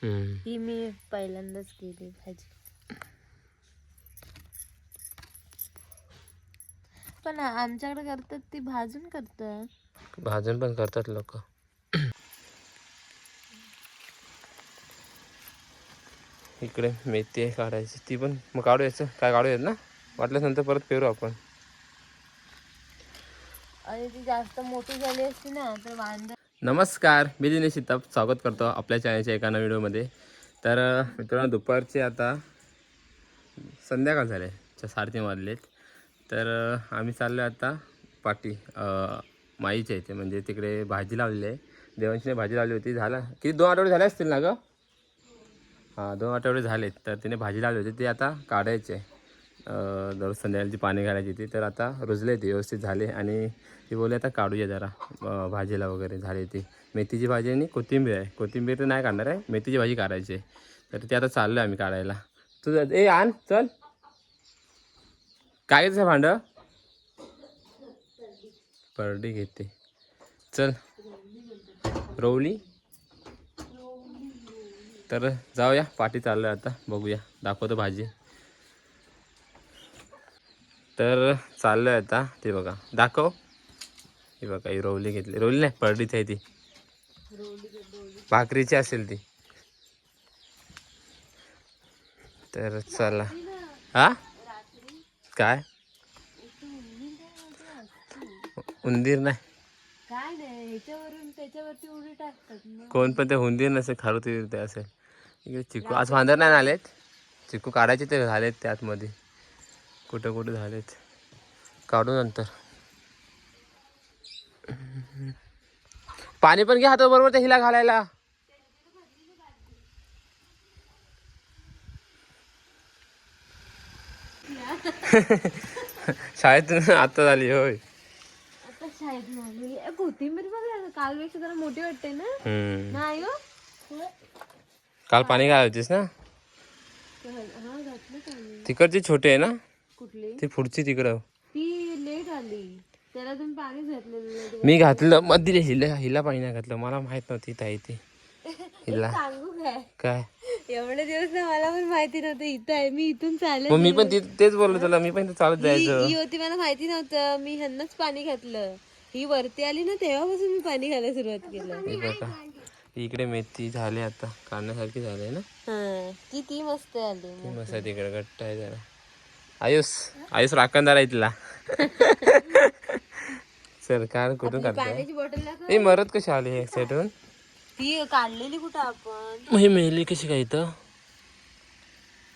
ही मी पहिल्यांदाच केली भाजी. पण आमच्याकडे करतात ती भाजून करतात. भाजून पण करतात लोक. इकडे मेथी आहे काढायची, ती पण मग काढूयाचं काय काढूयात ना, वाटल्यास नंतर परत पेरू आपण. आणि ती जास्त मोठी झाली असती ना तर वांदा. नमस्कार, मी दिनेश सीताप स्वागत करतो आपल्या चॅनलच्या एका नवीन व्हिडिओमध्ये. तर मित्रांनो, दुपारचे आता संध्याकाळ झाले, 3:30 वाजलेत. तर आम्ही चाललो आता पाटी माईच्या इथे, म्हणजे तिकडे भाजी लावलेली आहे. देवांशीने भाजी लावली होती, झाला किती 2 आठवडे झाले असतील ना गं? हां, 2 आठवडे झालेत. तर तिने भाजी लावली होती, ती आता काढायची आहे. दररोज संध्याकाळची पाणी घालायची ती, तर आता रुजले ती व्यवस्थित झाले. आणि ती बोलली आता काढूया जरा भाजीला वगैरे झाली ती. मेथीची भाजी आणि कोथिंबीर आहे. कोथिंबीर तर नाही काढणार आहे, मेथीची भाजी काढायची आहे. तर ती आता चाललो आहे आम्ही काढायला. तुझं ए आण चल. काय घ्यायचं भांडं? परडी घेते चल. रवली. तर जाऊया, पाठी चाललो आहे आता, बघूया, दाखवतो भाजी. तर चाललो आहे आता, ते बघा दाखव. ही बघा, ही रवली घेतली. रवली नाही, परडीच आहे ती, भाकरीची असेल ती. तर चला. हा काय उंदीर नाही, काय नाही, ह्याच्यावरून त्याच्यावरती उडी टाकतात ना. कोण पण ते उंदीर नसेल, खारुती ते असेल. इकडे चिकू आज फांदर नाही आलेत, चिकू काढायचे ते झालेत त्यात मध्ये, कुठं कुठं झालेत, काढू नंतर. पाणी पण घ्या हाता बरोबर, ते हिला घालायला. शाळेतून आता झाली होय. आता शाळेत आली. कोथिंबीर बघ, कालपेक्षा जरा मोठी वाटते ना. नाही हो, काल पाणी घालायचीस ना. हा घातलं पाणी. तिकडची छोटी आहे ना, कुठली? ती पुढची तिकडं. ती लेट आली, त्याला तुम्ही पाणी घातलेलं. मी घातलं मध्ये, हिला पाणी नाही घातलं, मला माहित नव्हती ताई ती. हिला सांगू काय? काय एवढे दिवस ना मला पण माहिती नव्हतं इथं आहे. मी इथून चालत मग मी पण तेच बोललो तुला, मी पण चालत जायचं. ही होती, मला माहिती नव्हतं. मी ह्यांनाच पाणी घातलं. ही वरती आली ना तेव्हापासून मी पाणी घालायला सुरुवात केलं. इकडे मेथी झाली आता, काढण्यासारखी झाली ना. हा, ती मस्त आली. ती मस्त आहे, तिकडे गट्ट आहे जरा. आयुष राखणदार आहे तिला. सरकार कुठून काढतो? पाण्याची बॉटल ही मरत कशी आली एक साईडून? ती काढलेली कुठं आपण? मग ही मेली कशी काय इथं?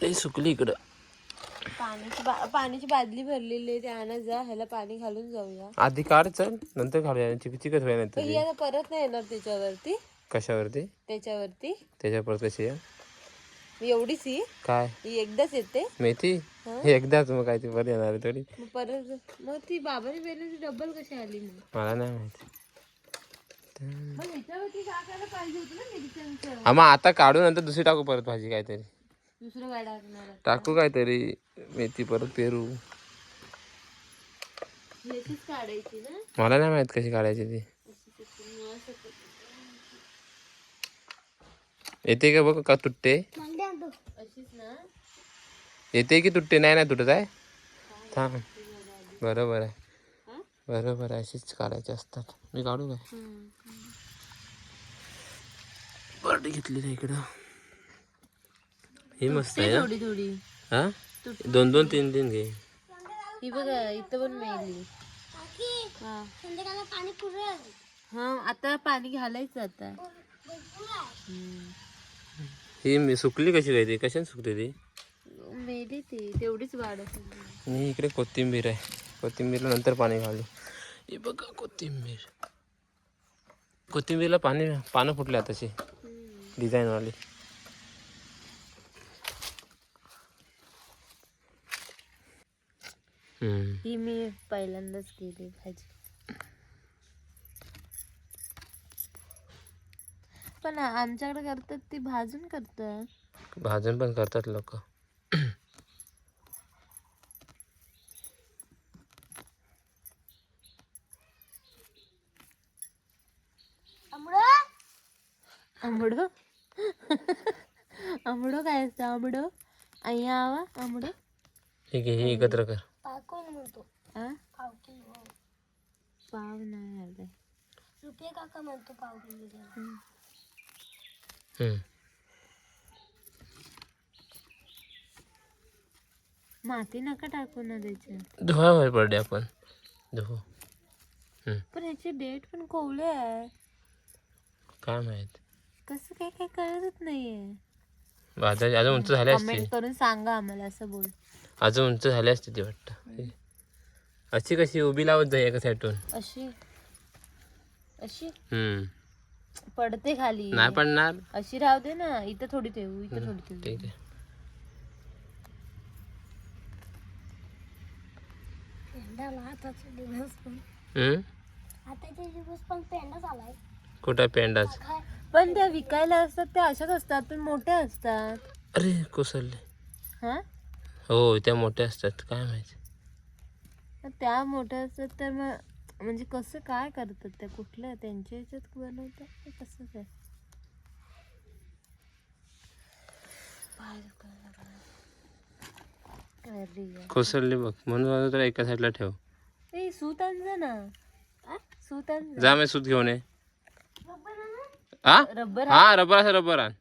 लई सुकली इकडं. पाण्याची बादली भरलेली आहे, ते आणा जा, ह्याला पाणी घालून जाऊया. आधी काढ चल, नंतर काढूया. चिकट होईल नाही ही आता परत नाही येणार त्याच्यावरती. कशावरती? त्याच्या परत कशी आहे? एवढीच ही काय एकदाच येते मेथी? हे एकदाच, मग काय ती परत येणार आहे थोडी. परत मग ती बाबाने पेरलेली डबल कशी आली? मग मला नाही माहिती. ह्याच्यावरती टाकायला पाहिजे होतं ना मिरच्यांचं. हा, मग आता काढू, नंतर दुसरी टाकू परत भाजी काहीतरी. दुसरं काय टाकणार? टाकू काहीतरी, मेथी परत पेरू. ह्याचीच काढायची ना. मला नाही माहित कशी काढायची ती. येते का बघ, का तुटते? अशीच ना. येते की तुटते? नाही तुटत आहे. थांब, बरोबर आहे, बरोबर आहे, अशीच काढायची असतात. मी काढू काय? बर्डी घेतलेली इकडं, ही मस्त आहे. थोडी थोडी हा, 2-2, 3-3 घे. ही बघा, इथं पण मेली. हा, आता पाणी घालायचं आता. ही मी सुकली कशी काय? ती कशाने सुकते ती? मेली ती, तेवढीच वाढत. आणि इकडे कोथिंबीर आहे, कोथिंबीरला नंतर पाणी घालू. हे बघा कोथिंबीर, कोथिंबीरला पानं फुटले तशी डिझाईनवाली. ही मी पहिल्यांदाच केली भाजी. पण आमच्याकडे करतात ती भाजून करतात. भाजून पण करतात लोक. आंबड आंबडो काय असतं आंबडो અહીંયા आवा आंबडो ठीक आहे हे एकत्र कर. हा पाव नाही आले रुपये काका म्हणतो पाव किलो. हम्म. माती नका टाकू ना त्याच्यात. धुवा होय पडले आपण धुवू. पण ह्याची डेट पण कोवळे आहे. काय माहित कसं काय काय कळतच नाहीये. बाजार अजून उंच झाले असते. कमेंट करून सांगा आम्हाला असं बोल. अजून उंच झाले असते ती वाटतं. अशी कशी उभी लावत जाई एका साईडून. अशी अशी हम्म पडते खाली. नाही पडणार. अशी राहू दे ना. इथं थोडी ठेवू इथं थोडी ठेवू. ठीक आहे. पेंडाला आताचे दिवस पण आताचे दिवस पण पेंडा झालाय. कुठं पेंडाच. पण त्या विकायला असतात त्या अशाच असतात पण मोठ्या असतात. अरे कोसळले. हा हो त्या मोठ्या असतात काय माहिती. त्या मोठ्या असतात तर मग म्हणजे कसं काय करतात त्या कुठल्या त्यांच्या ह्याच्यात बनवतात ते कसं काय. कोसळले बघ म्हणून तर एका साईडला ठेव. ए सूत आण जा ना. सूत आण जा. जा मी सूत घेऊन ये. हा रबर हा रबर असं रबर आण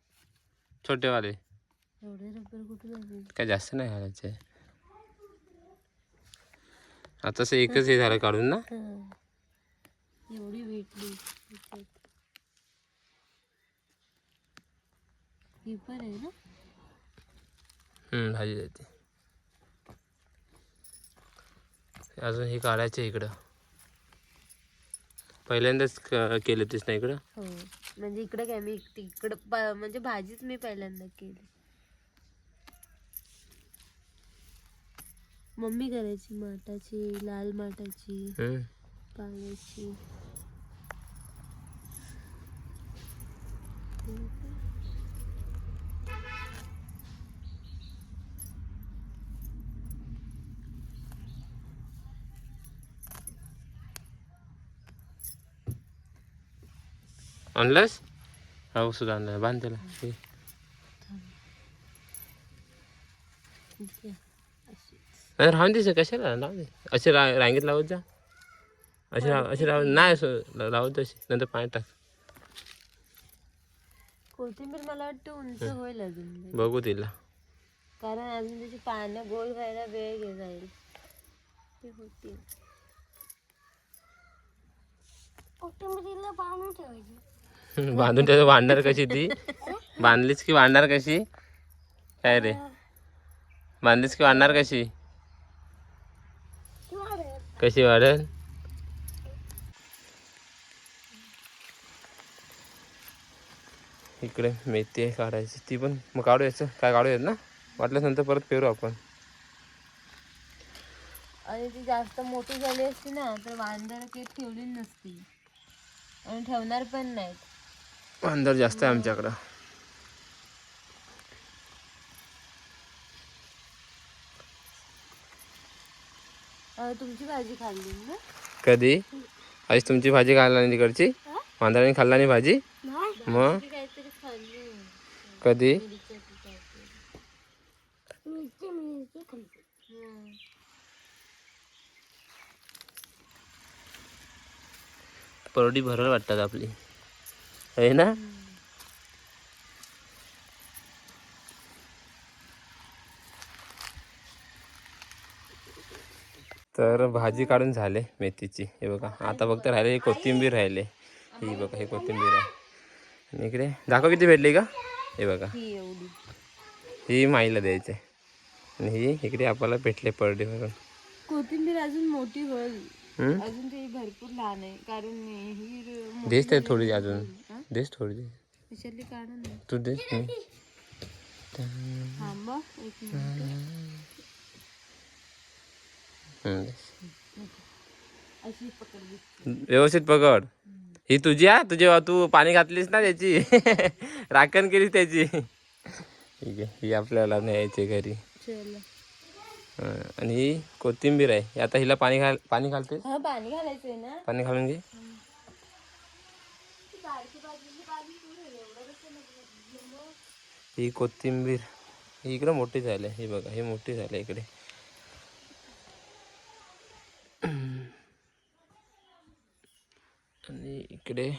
छोटेवाले. एवढे रबर कुठे जातील. काय जास्त नाही घालायचे. आता असं एकच हे झालं काढून ना. एवढी भेटली ही पण आहे ना. भाजी जाते. अजून हे काढायचे इकडं. पहिल्यांदाच केलं तेच ना इकडं. हो म्हणजे इकडं काय मी इकडं म्हणजे भाजीच मी पहिल्यांदा केली. मम्मी करायची माठाची लाल माठाची पाण्याची. आणलंस हा सुद्धा आणलं बांध त्याला. अरे राहून दे कशाला लावून दे. असे रांगेत लावत जा. असे राहून नाही असं लावत अशी नंतर पाणी टाक. कोथिंबीर मला वाटतं उंच होईल अजून. बघू तिला कारण अजून त्याची पानं गोल व्हायला वेळ जाईल. ते होतील. कोथिंबीरीला बांधून ठेवायची. बांधून त्याचं वाढणार कशी ती. बांधलीच की वाढणार कशी काय रे. बांधलीच की वाढणार कशी. कशी वाढेल. इकडे मेथी आहे काढायची ती पण मग काढूयाचं काय काढूयात ना. वाटल्यास नंतर परत पेरू आपण. आणि ती जास्त मोठी झाली असती ना तर वांदर काही ठेवली नसती आणि ठेवणार पण नाहीत. वांदर जास्त आहे आमच्याकडं. तुमची भाजी खाल्ली ना कधी. आज तुमची भाजी खाल्ला नाही तिकडची. वांदराने खाल्ला नाही भाजी. मग काहीतरी खाल्ली कधी. मिरची खाल्ली. परडी भरल वाटतात आपली आहे ना. तर भाजी काढून झाले मेथीची. हे बघा आता फक्त राहिले हे कोथिंबीर राहिले. ही बघा हे कोथिंबीर आहे. आणि इकडे दाखव किती भेटली का. हे बघा ही एवढी. ही माईला द्यायची आणि ही इकडे आपल्याला भेटले परडीवरून. कोथिंबीर अजून मोठी होईल. अजून ते भरपूर लहान आहे कारण ही देस ते थोडी अजून देस थोडी त्याच्यातली काढा ना तू देस. थांबा एक मिनिट. अशी पकडली. व्यवस्थित पकड. ही तुझी आहे तुझी. तू पाणी घातलीस ना त्याची राखण केलीस त्याची. ठीक आहे ही आपल्याला न्यायची घरी. चला. आणि ही कोथिंबीर आहे. आता हिला पाणी घालते. हा पाणी घालायचंय ना. पाणी घालून घे. ही कोथिंबीर ही इकडं मोठी झाली हे बघा, ही मोठी झाली इकडे. आणि इकडे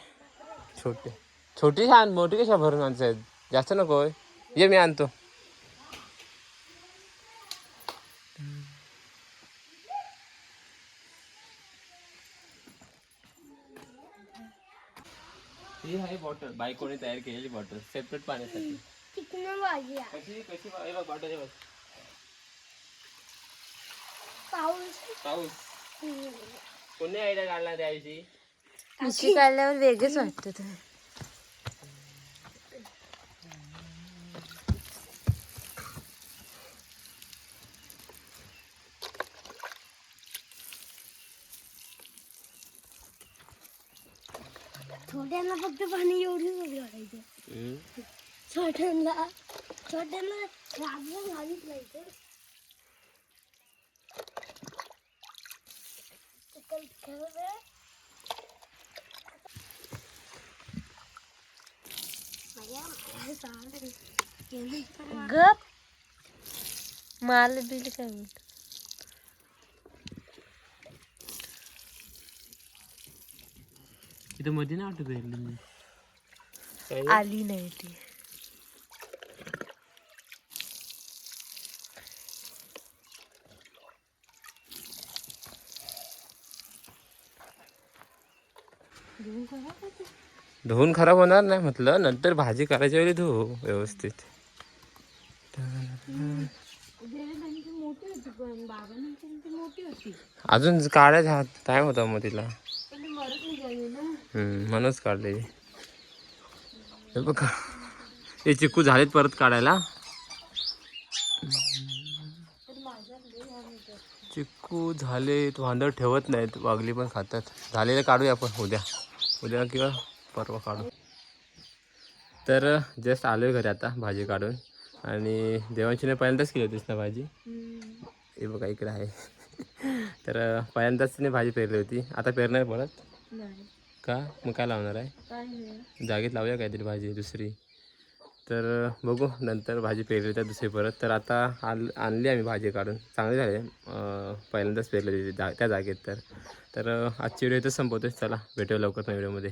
छोटे छोटी छान, मोठी कशा भरून माणसं आहेत, जास्त नको होय. ये मी आणतो. ही आहे बॉटल, बायकोने तयार केलेली बॉटल सेपरेट पाण्यासाठी. चिकन भाजी आहे. कशी कशी हे बघ बॉटल, हे बघ पाऊस. पाऊस. कोणी आयडिया काढला त्याविषयी? मिशी काढल्यावर वेगळंच वाटतं ते. छोट्यांना फक्त पाणी एवढी घालायचं. छोट्यांना राबवून घालीच नाही ते. चिकन खेळवे. गप माल बिल काय म्हणत. इथं मध्ये ना वाटत आली नाही ती. धुवून खराब होणार नाही म्हटलं, नंतर भाजी करायच्या वेळी धुवू व्यवस्थित. अजून काढायचा टाइम होता मग तिला, म्हणूनच काढले. हे बघा हे चिकू झालेत परत काढायला. चिकू झालेत, वांदळ ठेवत नाहीत, वागली पण खातात. झालेले काढूया आपण उद्या किंवा परवा काढू. तर जस्ट आलोय घरी आता भाजी काढून. आणि देवांशीने पहिल्यांदाच केली होतीस ना भाजी? हे बघा इकडे आहे. तर पहिल्यांदाच तिने भाजी पेरली होती, आता पेरणार परत का? मग काय लावणार आहे? जागेत लावूया काहीतरी भाजी दुसरी. तर बघू नंतर भाजी पेरली तर दुसरी परत. तर आता आणली आम्ही भाजी काढून, चांगली झाली. पहिल्यांदाच पेरली होती त्या जागेत. तर आजची व्हिडिओ इथं संपवतोय. चला भेटूया लवकर नवीन व्हिडिओमध्ये.